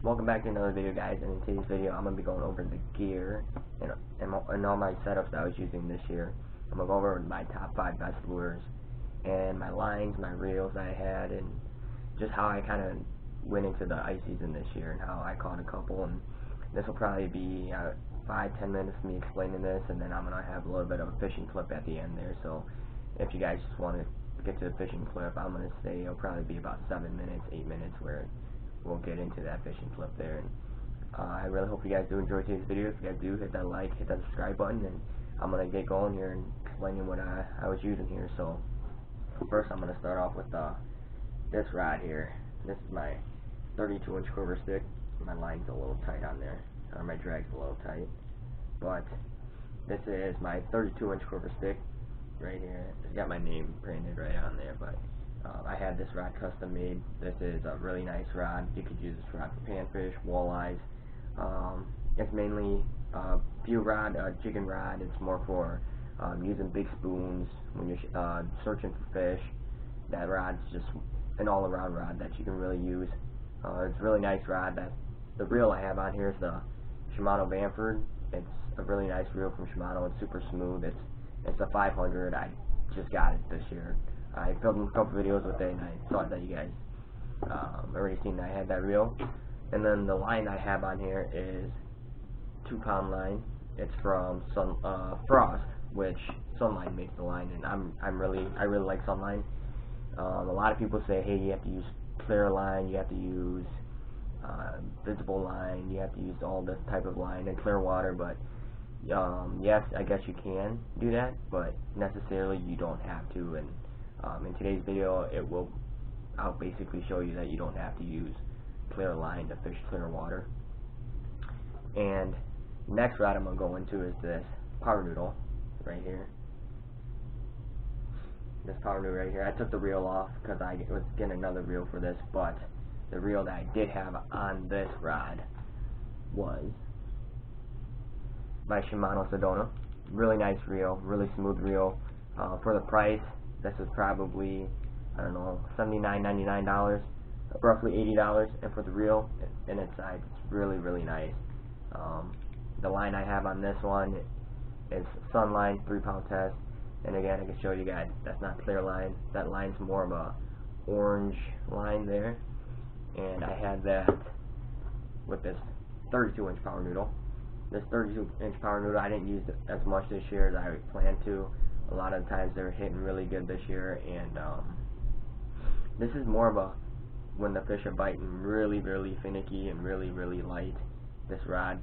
Welcome back to another video, guys, and in today's video I'm going to be going over the gear and all my setups that I was using this year. I'm going to go over my top 5 best lures and my lines, my reels that I had, and just how I kind of went into the ice season this year and how I caught a couple. And this will probably be 5-10 minutes of me explaining this, and then I'm going to have a little bit of a fishing clip at the end there. So if you guys just want to get to the fishing clip, I'm going to say it'll probably be about 7 minutes, 8 minutes where we'll get into that fishing clip there. And I really hope you guys do enjoy today's video. If you guys do, hit that like, hit that subscribe button, and I'm going to get going here and explaining what I was using here. So first I'm going to start off with this rod here. This is my 32-inch quiver stick. My line's a little tight on there, or my drag's a little tight, but this is my 32-inch quiver stick right here. It's got my name printed right on there, but I had this rod custom made. This is a really nice rod. You could use this rod for panfish, walleyes. It's mainly a few rod, jigging rod. It's more for using big spoons when you're searching for fish. That rod's just an all-around rod that you can really use. It's a really nice rod. The reel I have on here is the Shimano Bamford. It's a really nice reel from Shimano. It's super smooth. It's a 500. I just got it this year. I filmed a couple videos with it, and I thought that you guys already seen that I had that reel. And then the line I have on here is 2-pound line. It's from Frost, which Sunline makes the line, and I really like Sunline. A lot of people say, hey, you have to use clear line, you have to use visible line, you have to use all this type of line in clear water, but yes, I guess you can do that, but necessarily you don't have to. And in today's video, I'll basically show you that you don't have to use clear line to fish clear water. And next rod I'm going to go into is this power noodle right here. This power noodle right here. I took the reel off because I was getting another reel for this, but the reel that I did have on this rod was my Shimano Sedona. Really nice reel, really smooth reel. For the price, this is probably, I don't know, $79, $99, roughly $80, and for the reel and its size, it's really nice. The line I have on this one is Sunline 3-pound test, and again, I can show you guys, that's not clear line. That line's more of a orange line there, and I had that with this 32-inch power noodle. This 32-inch power noodle, I didn't use it as much this year as I planned to. A lot of the times they're hitting really good this year, and this is more of a when the fish are biting really finicky and really light. This rod,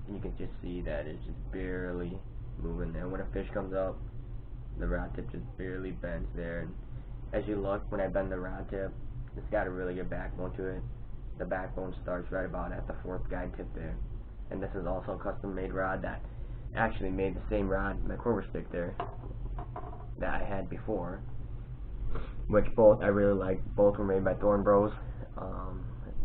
you can just see that it's just barely moving there. When a fish comes up, the rod tip just barely bends there, and as you look, when I bend the rod tip, it's got a really good backbone to it. The backbone starts right about at the 4th guide tip there. And this is also a custom made rod that actually made the same rod, my quiver stick there, that I had before, which both I really like. Both were made by Thorn Bros.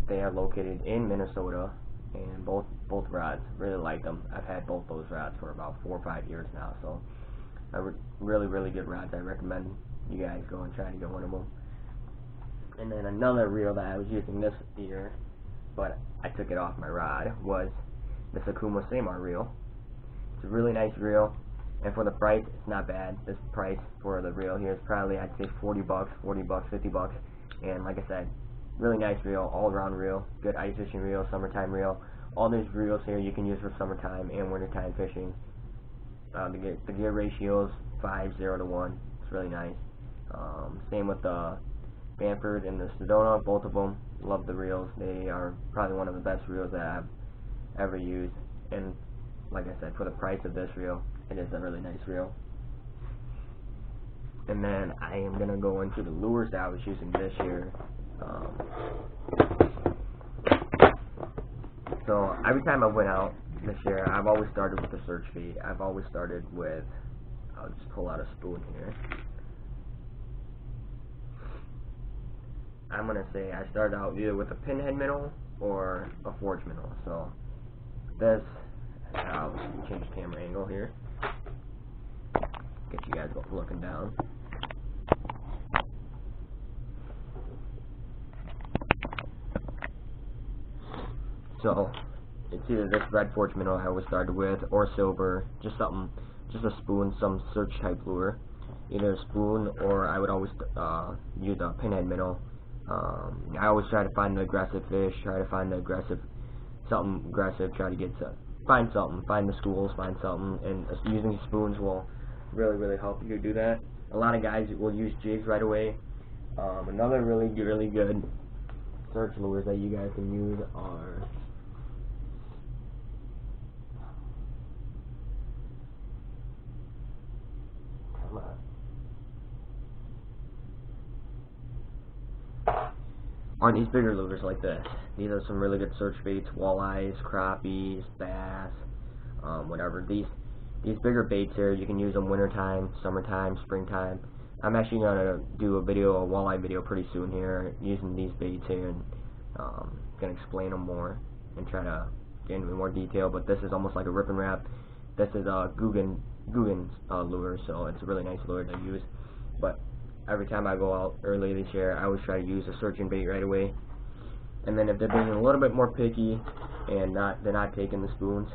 They are located in Minnesota, and both rods, really like them. I've had both those rods for about 4 or 5 years now, so really good rods. I recommend you guys go and try to get one of them. And then another reel that I was using this year, but I took it off my rod, was the Sakuma Samar reel. It's a really nice reel, and for the price, it's not bad. This price for the reel here is probably, I'd say, $40, $50, and like I said, really nice reel, all-around reel, good ice fishing reel, summertime reel. All these reels here you can use for summertime and wintertime fishing. The gear ratio is 5:0 to 1. It's really nice. Same with the Bamford and the Sedona, both of them. Love the reels. They are probably one of the best reels that I've ever used, and like I said, for the price of this reel, it is a really nice reel. And then I am going to go into the lures that I was using this year. So every time I went out this year, I've always started with the search feed. I've always started with, I'll just pull out a spoon here. I'm going to say I started out either with a pinhead minnow or a forge minnow. So this, I'll change the camera angle here, get you guys looking down. So it's either this red forged minnow I always started with, or silver, just something, just a spoon, some search type lure, either a spoon, or I would always use a pinhead minnow. I always try to find the aggressive fish, try to find the aggressive, something aggressive, try to get to find something, find the schools, find something, and using spoons will really help you do that. A lot of guys will use jigs right away. Another really good search lures that you guys can use are these bigger lures like this. These are some really good search baits: walleyes, crappies, bass, whatever. These bigger baits here, you can use them wintertime, summertime, springtime. I'm actually gonna do a walleye video pretty soon here using these baits here, and gonna explain them more and try to get into more detail. But this is almost like a rip and wrap. This is a Guggen's lure, so it's a really nice lure to use. But every time I go out early this year, I always try to use a searching bait right away. And then if they're being a little bit more picky and they're not taking the spoons,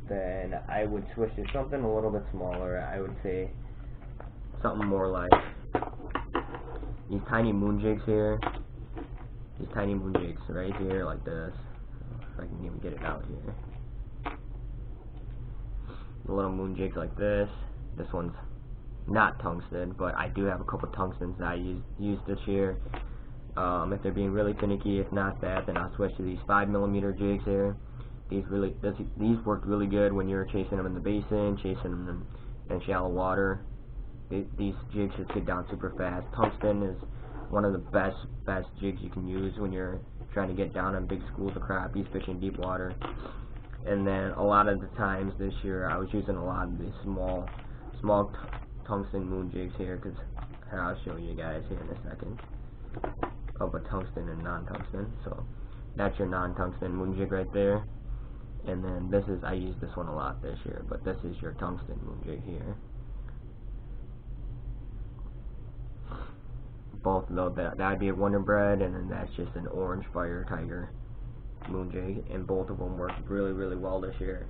then I would switch to something a little bit smaller. I would say something more like these tiny moon jigs here. These tiny moon jigs right here, like this. If I can even get it out here. The little moon jigs like this. This one's not tungsten, but I do have a couple tungstens that I used this year. If they're being really finicky, if not that, then I'll switch to these 5mm jigs here. These worked really good when you're chasing them in the basin, chasing them in shallow water. These jigs just get down super fast. Tungsten is one of the best jigs you can use when you're trying to get down on big schools of crappies fishing deep water. And then a lot of the times this year, I was using a lot of these small tungsten moon jigs here, because I'll show you guys here in a second of a tungsten and non-tungsten. So that's your non-tungsten moon jig right there. And then this is, I use this one a lot this year, but this is your tungsten moon jig here. Both though, that'd be a Wonder Bread, and then that's just an orange Fire Tiger moon jig, and both of them work really well this year.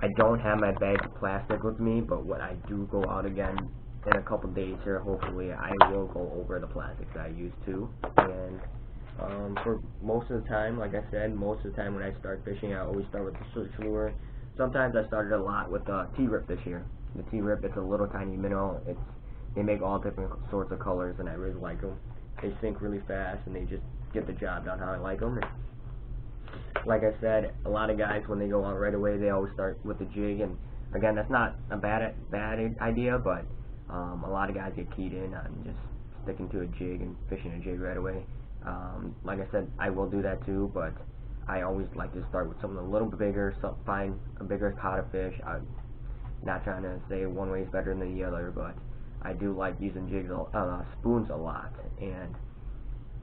I don't have my bag of plastic with me, but when I do go out again in a couple days here, hopefully I will go over the plastics that I used to. And for most of the time, like I said, most of the time when I start fishing, I always start with the search lure. Sometimes I started a lot with the T-Rip this year. The T-Rip, it's a little tiny minnow. They make all different sorts of colors, and I really like them. They sink really fast, and they just get the job done how I like them. Like I said, a lot of guys, when they go out right away, they always start with the jig, and again, that's not a bad idea, but a lot of guys get keyed in on just sticking to a jig and fishing a jig right away. Like I said, I will do that too, but I always like to start with something a little bit bigger, find a bigger pot of fish. I'm not trying to say one way is better than the other, but I do like using spoons a lot, and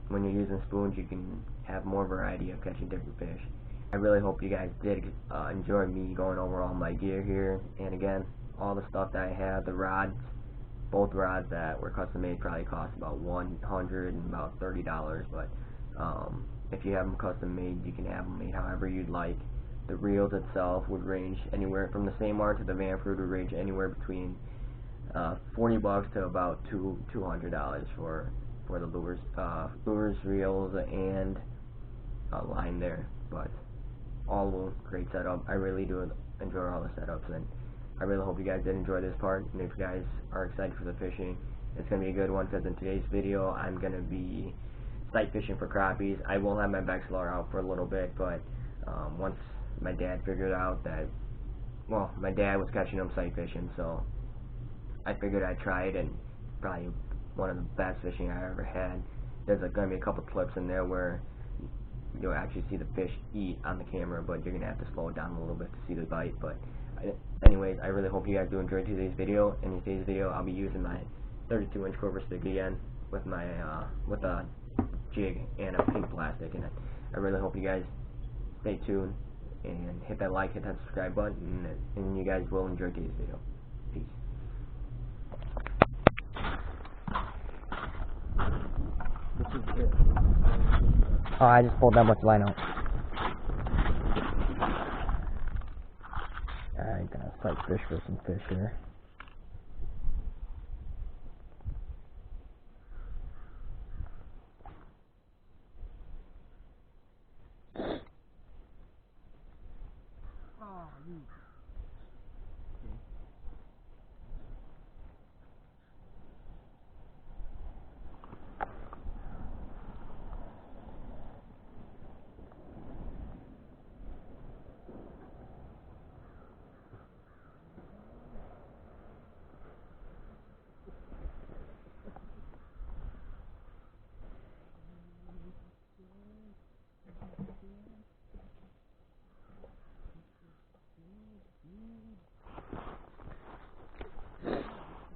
when you're using spoons, you can have more variety of catching different fish. I really hope you guys did enjoy me going over all my gear here, and again, all the stuff that I have, the rods, both rods that were custom made probably cost about $100 and about $30, but if you have them custom made, you can have them made however you'd like. The reels itself would range anywhere from the same art to the Vanford would range anywhere between $40 to about $200 for the lures, reels, and line there. But all of them, great setup. I really do enjoy all the setups, and I really hope you guys did enjoy this part. And if you guys are excited for the fishing, it's going to be a good one, because in today's video, I'm going to be sight fishing for crappies. I will have my Vexlar out for a little bit, but once my dad figured out that, well, my dad was catching them sight fishing, so I figured I'd try it, and probably one of the best fishing I ever had. There's going to be a couple clips in there where you'll actually see the fish eat on the camera, but you're going to have to slow it down a little bit to see the bite. But anyways, I really hope you guys do enjoy today's video. In today's video, I'll be using my 32-inch Cobra stick again with my with a jig and a pink plastic in it. I really hope you guys stay tuned and hit that like, hit that subscribe button, and you guys will enjoy today's video. Peace. Oh, I just pulled that much line out. fish for some fish here.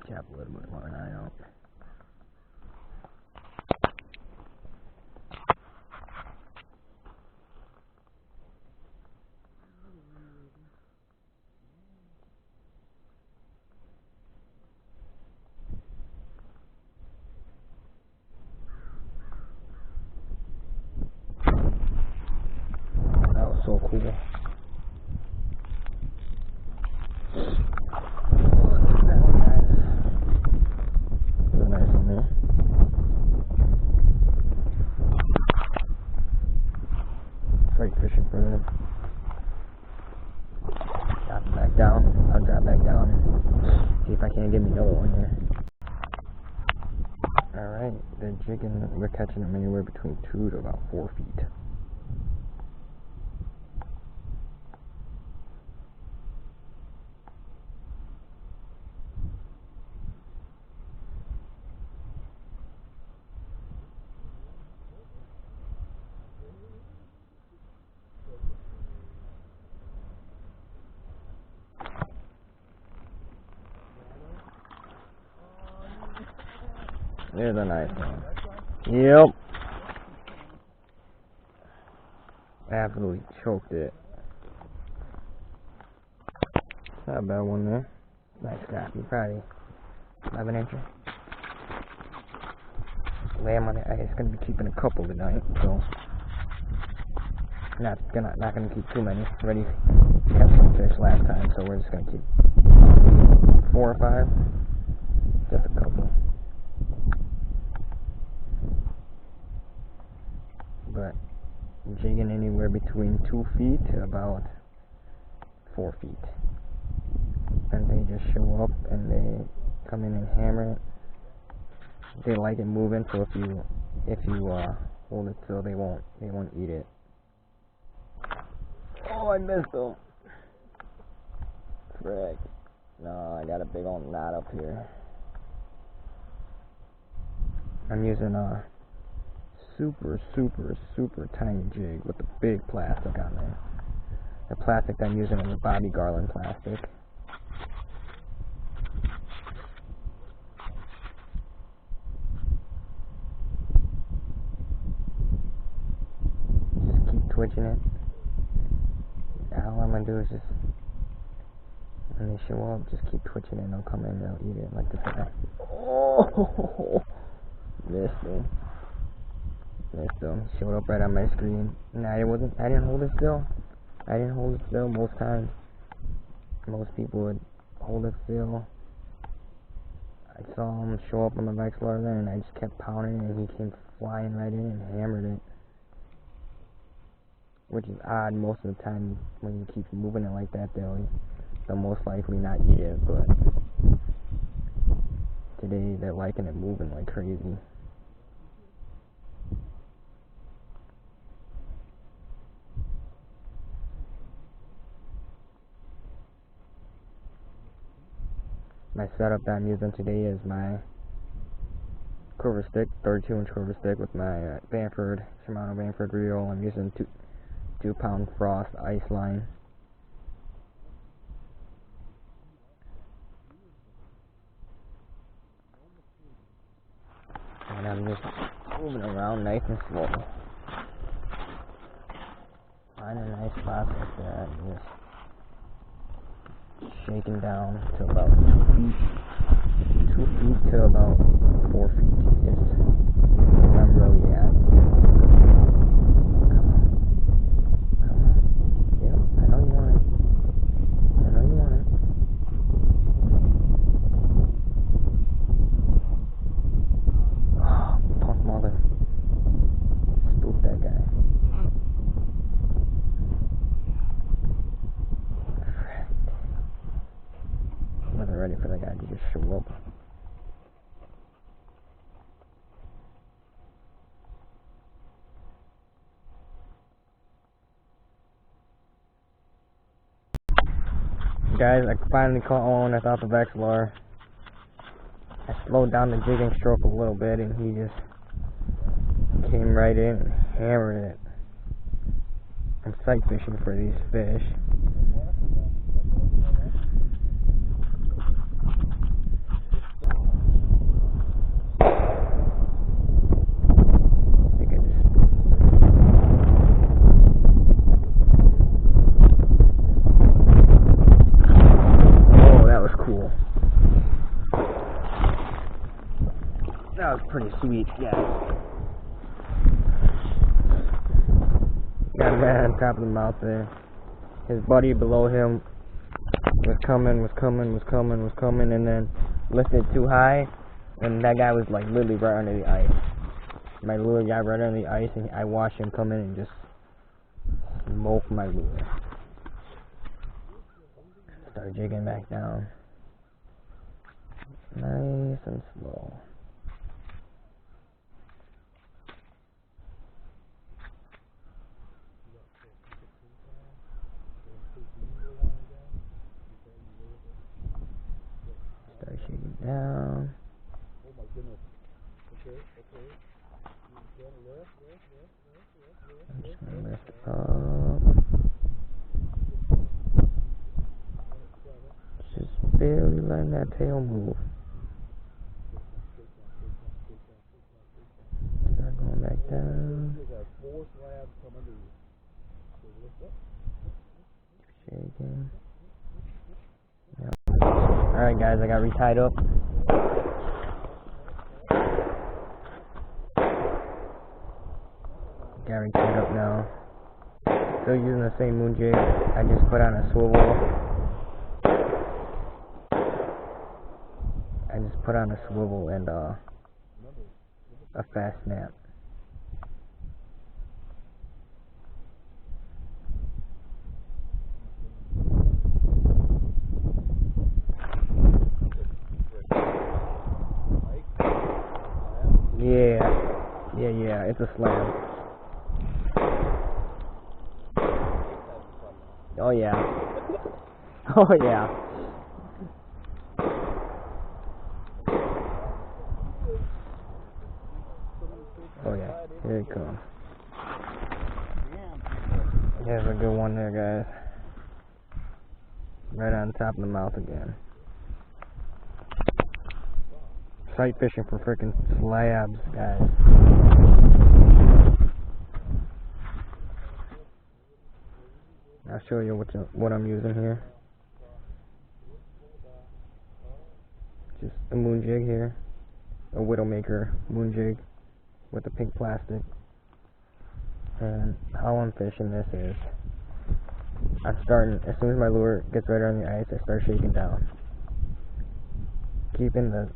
Cap a little bit more than I don't. That was so cool. Fishing for them. Drop it back down. I'll drop back down and see if I can't get me another one here. Alright, they're jigging. We're catching them anywhere between 2 to about 4 feet. There's a nice one. Yep. Absolutely choked it. Not a bad one there. Nice crappie, probably 11 incher. Lamb on it. It's gonna be keeping a couple tonight, so not gonna keep too many. Already got some fish last time, so we're just gonna keep 4 or 5. Just a couple. But jigging anywhere between 2 feet to about 4 feet, and they just show up and they come in and hammer it. They like it moving, so if you hold it still, they won't eat it. Oh, I missed them. Frick. No, I got a big old knot up here. I'm using a super tiny jig with a big plastic on there. The plastic I'm using is a Bobby Garland plastic. Just keep twitching it. All I'm gonna do is just, when they show up, just keep twitching it and they'll come in and they'll eat it like this guy. Oh, missed him. Showed up right on my screen. No, I didn't hold it still. Most times, most people would hold it still. I saw him show up on my back explorer and I just kept pounding it and he came flying right in and hammered it. Which is odd. Most of the time when you keep moving it like that, they'll most likely not eat it, but today they're liking it moving like crazy. My setup that I'm using today is my quiver stick, 32-inch quiver stick with my Shimano Bamford reel. I'm using 2-pound Frost ice line. And I'm just moving around nice and slow. Finding nice spots like that and just shaking down to about 2 feet to about 4 feet is where I'm really at. Come on. Yep, I know you want it. Guys, I finally caught one without the Vexilar. I slowed down the jigging stroke a little bit and he just came right in and hammered it. I'm sight fishing for these fish. That was pretty sweet, guys. Got a man on top of the mouth there. His buddy below him was coming, and then lifted too high, and that guy was like literally right under the ice. My lure got right under the ice, and I watched him come in and just smoke my lure. Start jigging back down. Nice and slow. Start shaking down. Oh my goodness. Okay. I'm just gonna lift up. Just barely letting that tail move. Start going back down. Shaking. Yep. Alright guys, I got retied up. Got retied up now. Still using the same moon jig. I just put on a swivel. And a fast snap. Yeah, it's a SLAB. Oh yeah. Oh yeah. Oh yeah, here it comes. There's a good one there, guys. Right on top of the mouth again. Sight fishing for freaking slabs, guys. I'll show you what I'm using here. Just a moon jig here, a Widowmaker moon jig with the pink plastic. And how I'm fishing this is, I'm starting, as soon as my lure gets right on the ice, I start shaking down, keeping the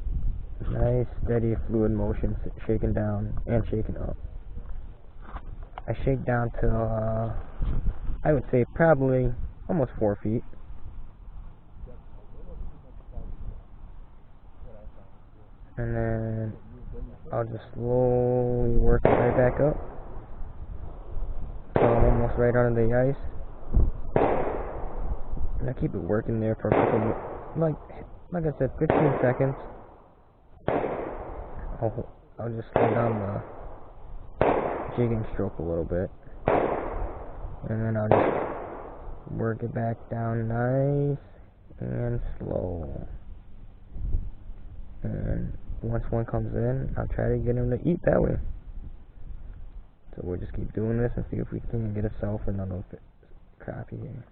nice steady fluid motion, shaking down and shaking up. I shake down to I would say probably almost 4 feet. And then I'll just slowly work it right back up. So I'm almost right under the ice. And I keep it working there for like I said, 15 seconds. I'll just slow down the jigging stroke a little bit. And then I'll just work it back down nice and slow. And once one comes in, I'll try to get him to eat that way. So we'll just keep doing this and see if we can get a self or another crappie here.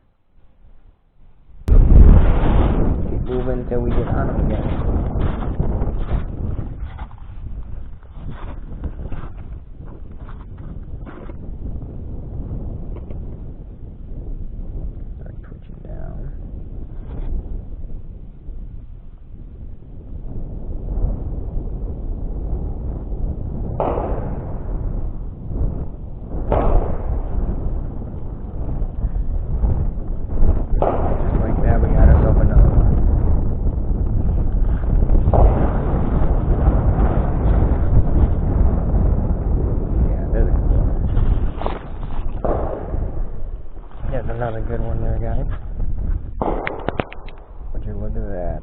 Keep moving until we get on him again. Another good one there, guys. look at that.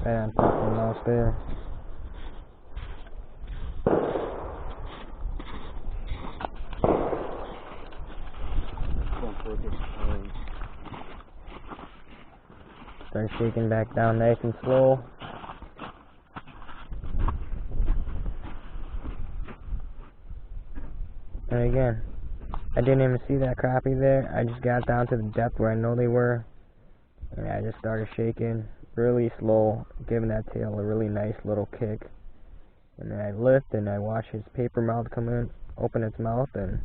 Right on top of the mouse there. Start shaking back down nice and slow. And again, I didn't even see that crappie there. I just got down to the depth where I know they were, and I just started shaking really slow, giving that tail a really nice little kick. And then I lift and I watch his paper mouth come in, open its mouth, and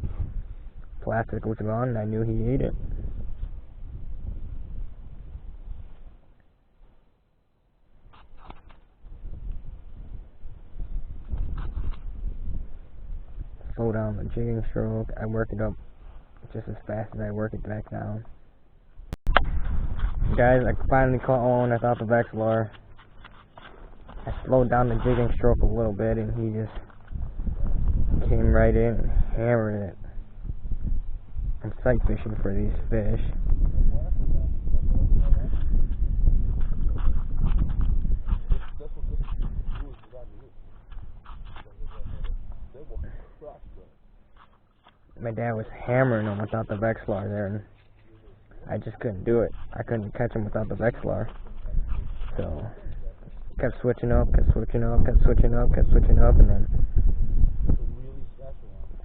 plastic was gone, and I knew he ate it. Slow down the jigging stroke. I work it up just as fast as I work it back down. Guys, I finally caught one without the Vexilar. I slowed down the jigging stroke a little bit and he just came right in and hammered it. I'm sight fishing for these fish. My dad was hammering them without the Vexilar there, and I just couldn't do it. I couldn't catch him without the Vexilar. So, kept switching up, and then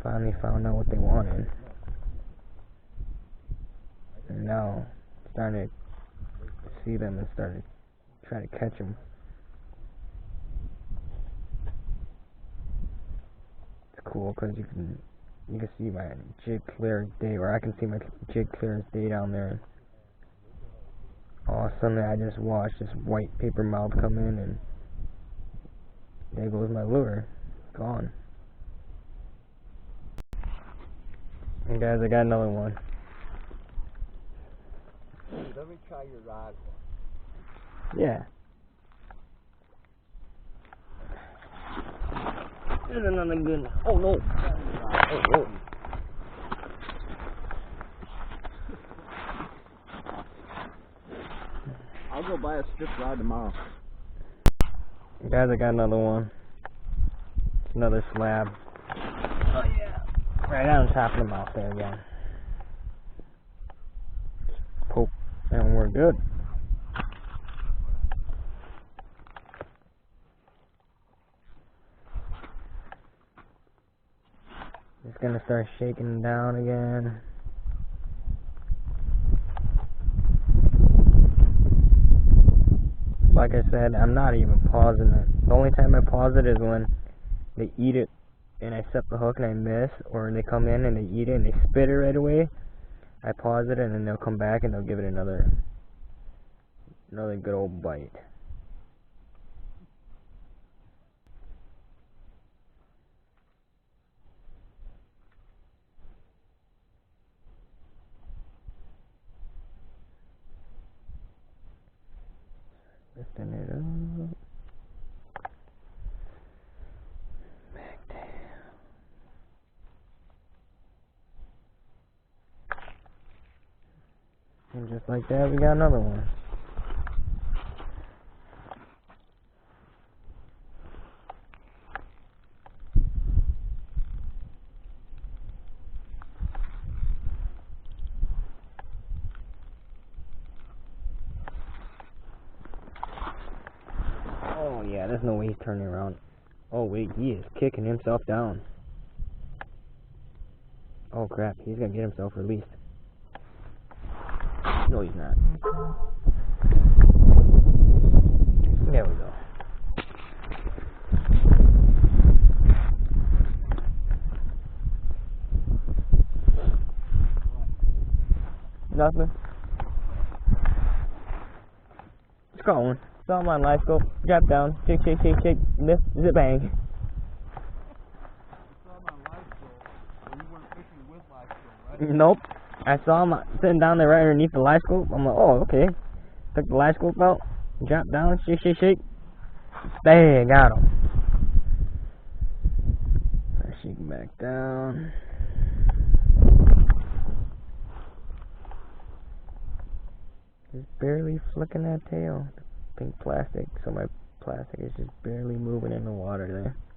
finally found out what they wanted. And now, starting to see them and started trying to catch them. It's cool because you can see my jig clear as day, or I can see my jig clear as day down there. All of a sudden I just watched this white paper mouth come in, and there goes my lure. Gone. And guys, I got another one. Let me try your rod one. Yeah. There's another good one. Oh no. Oh. I'll go buy a stiff rod tomorrow. Guys, I got another one. Another slab. Oh yeah. Right on top of the mouth there again. Poke, and we're good. Just gonna start shaking down again. Like I said, I'm not even pausing it. The only time I pause it is when they eat it and I set the hook and I miss, or they come in and they eat it and they spit it right away. I pause it and then they'll come back and they'll give it another good old bite. Lifting it up. Back down. And just like that, we got another one. Oh yeah, there's no way he's turning around. Oh wait, he is kicking himself down. Oh crap, he's gonna get himself released. No, he's not. There we go. Nothing. It's going. It's on my live scope. Drop down. Shake, lift, zip, bang. It's on my live scope, but you weren't fishing with live scope, right? Nope. I saw him sitting down there right underneath the live scope. I'm like, oh, okay. Took the live scope out. Drop down. Shake. Bang, got him. Shake back down. Just barely flicking that tail. Pink plastic, so my plastic is just barely moving in the water there.